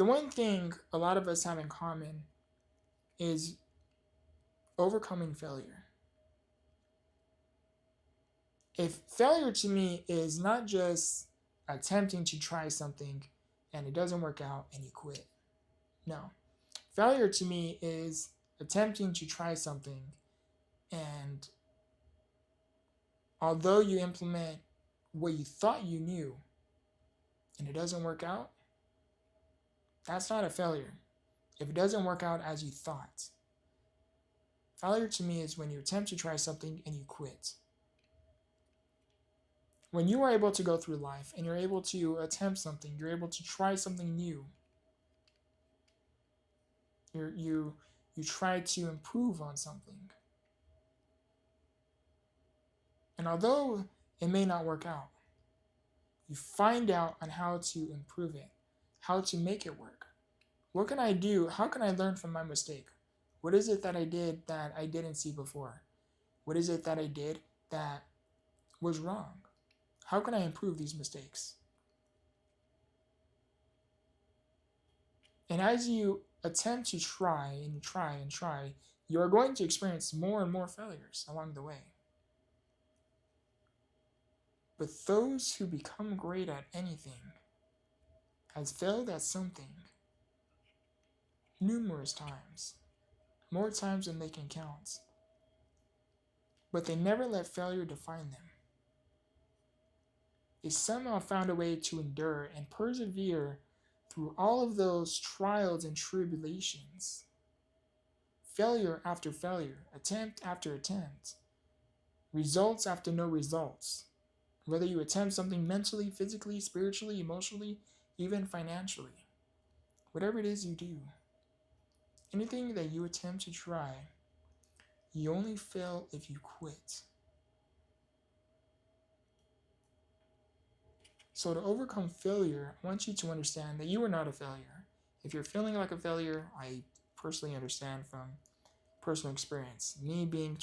The one thing a lot of us have in common is overcoming failure. If failure to me is not just attempting to try something and it doesn't work out and you quit. No. Failure to me is attempting to try something and although you implement what you thought you knew and it doesn't work out, that's not a failure. If it doesn't work out as you thought. Failure to me is when you attempt to try something and you quit. When you are able to go through life and you're able to attempt something, you're able to try something new, you try to improve on something. And although it may not work out, you find out on how to improve it, how to make it work. What can I do? How can I learn from my mistake? What is it that I did that I didn't see before? What is it that I did that was wrong? How can I improve these mistakes? And as you attempt to try and try and try, you are going to experience more and more failures along the way. But those who become great at anything has failed at something numerous times, more times than they can count. But they never let failure define them. They somehow found a way to endure and persevere through all of those trials and tribulations. Failure after failure, attempt after attempt, results after no results. Whether you attempt something mentally, physically, spiritually, emotionally, even financially, whatever it is you do, anything that you attempt to try, you only fail if you quit. So to overcome failure, I want you to understand that you are not a failure. If you're feeling like a failure, I personally understand from personal experience. Me being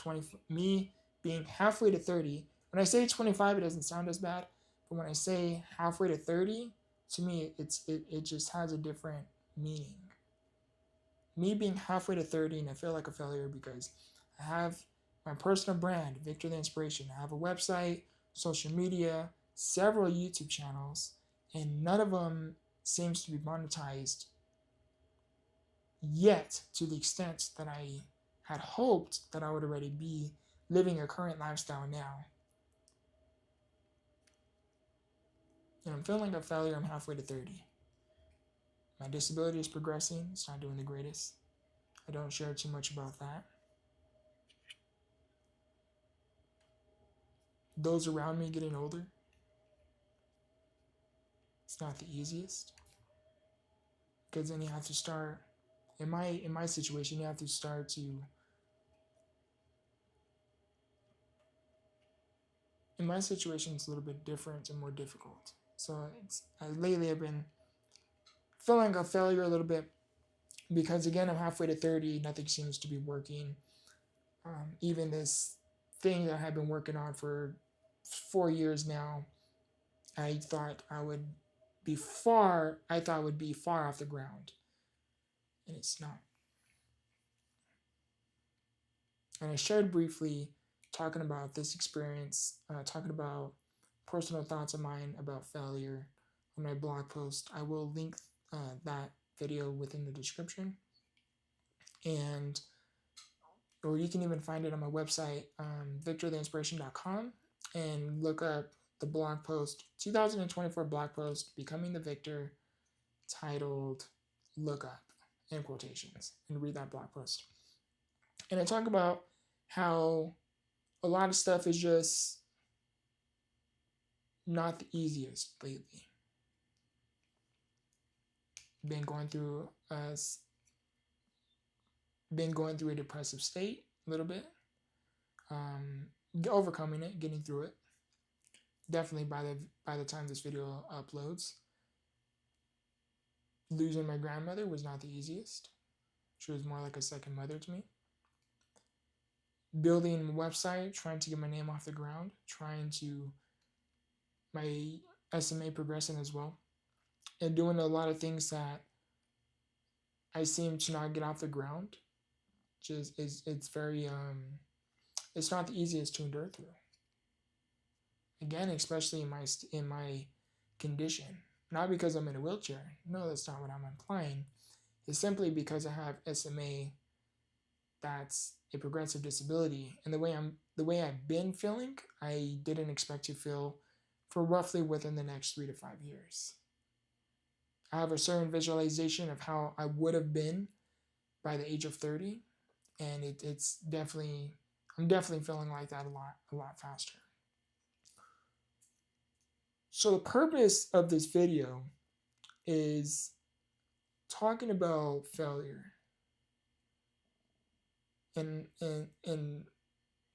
halfway to 30. When I say 25, it doesn't sound as bad, but when I say halfway to 30, to me it just has a different meaning. Me being halfway to 30 and I feel like a failure because I have my personal brand, Victortheinspiration. I have a website, social media, several YouTube channels, and none of them seems to be monetized yet to the extent that I had hoped that I would already be living a current lifestyle now. And I'm feeling like a failure. I'm halfway to 30. My disability is progressing. It's not doing the greatest. I don't share too much about that. Those around me getting older. It's not the easiest. Because then you have to start, in my situation, you have to start to, in my situation, it's a little bit different and more difficult. So lately I've been feeling like a failure a little bit because again, I'm halfway to 30, nothing seems to be working. Even this thing that I've been working on for 4 years now, I thought would be far off the ground. And it's not. And I shared briefly talking about this experience, talking about personal thoughts of mine about failure on my blog post. I will link that video within the description. And or you can even find it on my website, victortheinspiration.com, and look up the blog post, 2024 blog post, Becoming the Victor, titled Look Up, in quotations, and read that blog post. And I talk about how a lot of stuff is just not the easiest lately. Been going through a depressive state a little bit. Overcoming it, getting through it. Definitely by the time this video uploads. Losing my grandmother was not the easiest. She was more like a second mother to me. Building a website, trying to get my name off the ground, trying to my SMA progressing as well, and doing a lot of things that I seem to not get off the ground. Just is it's very it's not the easiest to endure through. Again, especially in my condition. Not because I'm in a wheelchair. No, that's not what I'm implying. It's simply because I have SMA. That's a progressive disability, and the way I've been feeling, I didn't expect to feel for roughly within the next 3 to 5 years. I have a certain visualization of how I would have been by the age of 30, and it's definitely I'm definitely feeling like that a lot faster. So the purpose of this video is talking about failure in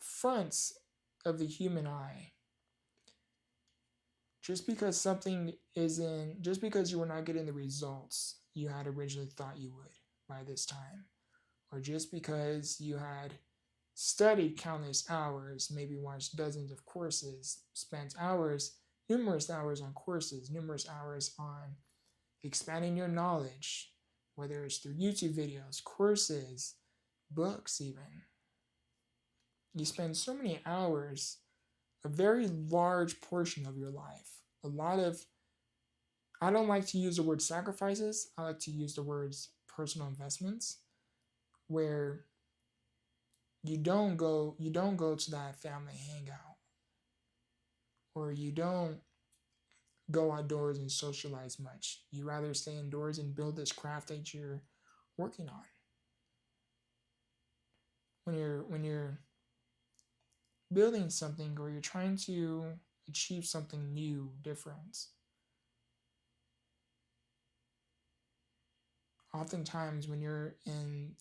fronts of the human eye. Just because you were not getting the results you had originally thought you would by this time, or just because you had studied countless hours, maybe watched dozens of courses, spent numerous hours on courses, numerous hours on expanding your knowledge, whether it's through YouTube videos, courses, books, even. You spend so many hours, a very large portion of your life, a lot of, I don't like to use the word sacrifices, I like to use the words personal investments, where you don't go to that family hangout, or you don't go outdoors and socialize much. You rather stay indoors and build this craft that you're working on. When you're building something, or you're trying to achieve something new, different, oftentimes when you're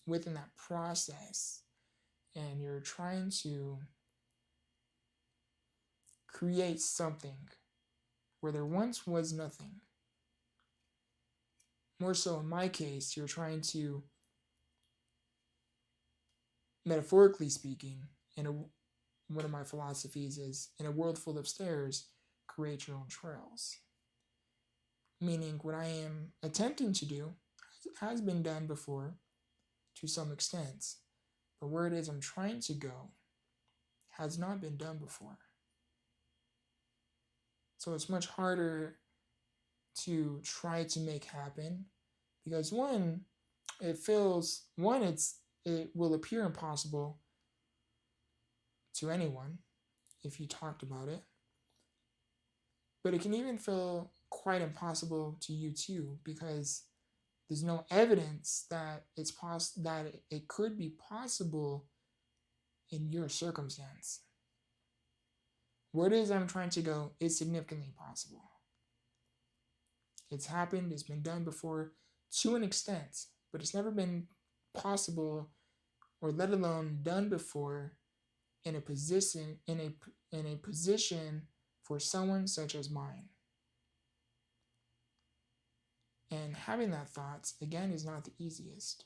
within that process and you're trying to create something where there once was nothing, more so in my case, you're trying to, metaphorically speaking, one of my philosophies is, in a world full of stairs, create your own trails. Meaning what I am attempting to do has been done before to some extent, but where it is I'm trying to go has not been done before. So it's much harder to try to make happen, because it will appear impossible to anyone if you talked about it, but it can even feel quite impossible to you too, because there's no evidence that that it could be possible in your circumstance. Where it is I'm trying to go is significantly possible. It's happened, it's been done before to an extent, but it's never been possible, or let alone done before, in a position for someone such as mine. And having that thought, again, is not the easiest.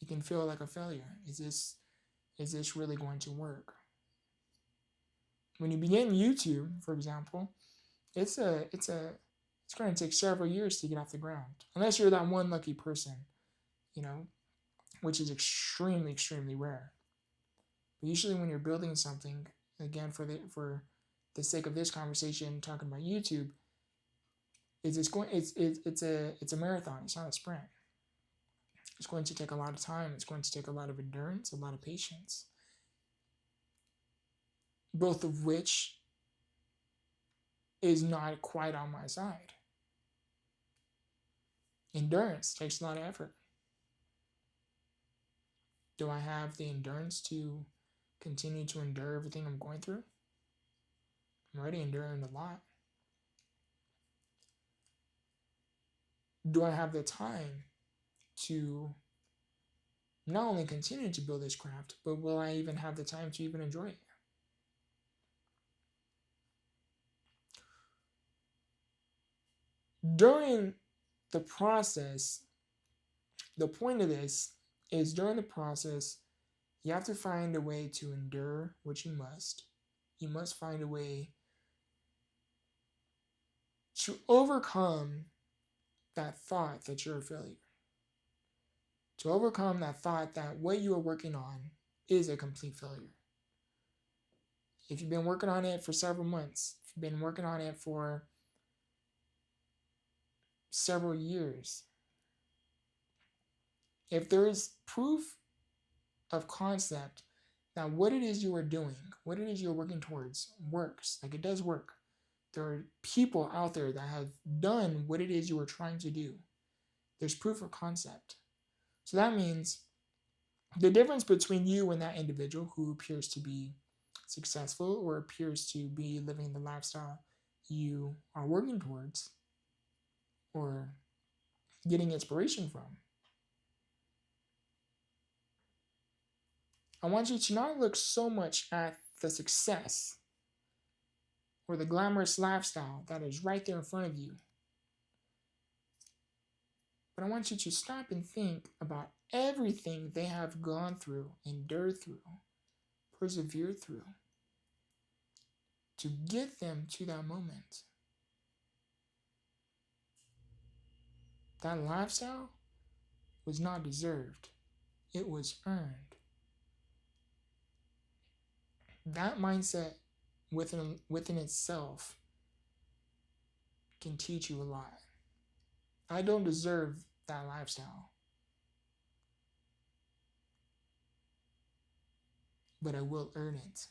You can feel like a failure. Is this really going to work? When you begin YouTube, for example, it's going to take several years to get off the ground, unless you're that one lucky person, which is extremely, extremely rare. But usually when you're building something, again, for the sake of this conversation, talking about YouTube, it's a marathon. It's not a sprint. It's going to take a lot of time. It's going to take a lot of endurance, a lot of patience, both of which is not quite on my side. Endurance takes a lot of effort. Do I have the endurance to continue to endure everything I'm going through? I'm already enduring a lot. Do I have the time to not only continue to build this craft, but will I even have the time to even enjoy it? During the process, the point of this is, during the process, you have to find a way to endure what you must. You must find a way to overcome that thought that you're a failure, to overcome that thought that what you are working on is a complete failure. If you've been working on it for several months, if you've been working on it for several years, if there is proof of concept that what it is you are doing, what it is you're working towards works, like it does work. There are people out there that have done what it is you are trying to do. There's proof of concept. So that means the difference between you and that individual who appears to be successful or appears to be living the lifestyle you are working towards or getting inspiration from. I want you to not look so much at the success or the glamorous lifestyle that is right there in front of you, but I want you to stop and think about everything they have gone through, endured through, persevered through to get them to that moment. That lifestyle was not deserved, it was earned. That mindset within itself can teach you a lot. I don't deserve that lifestyle, but I will earn it.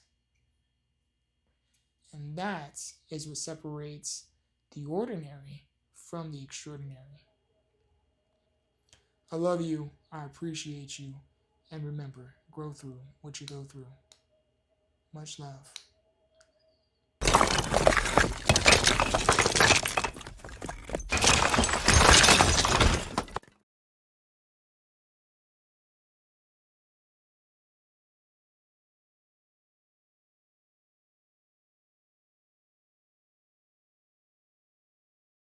And that is what separates the ordinary from the extraordinary. I love you, I appreciate you, and remember, grow through what you go through. Much love.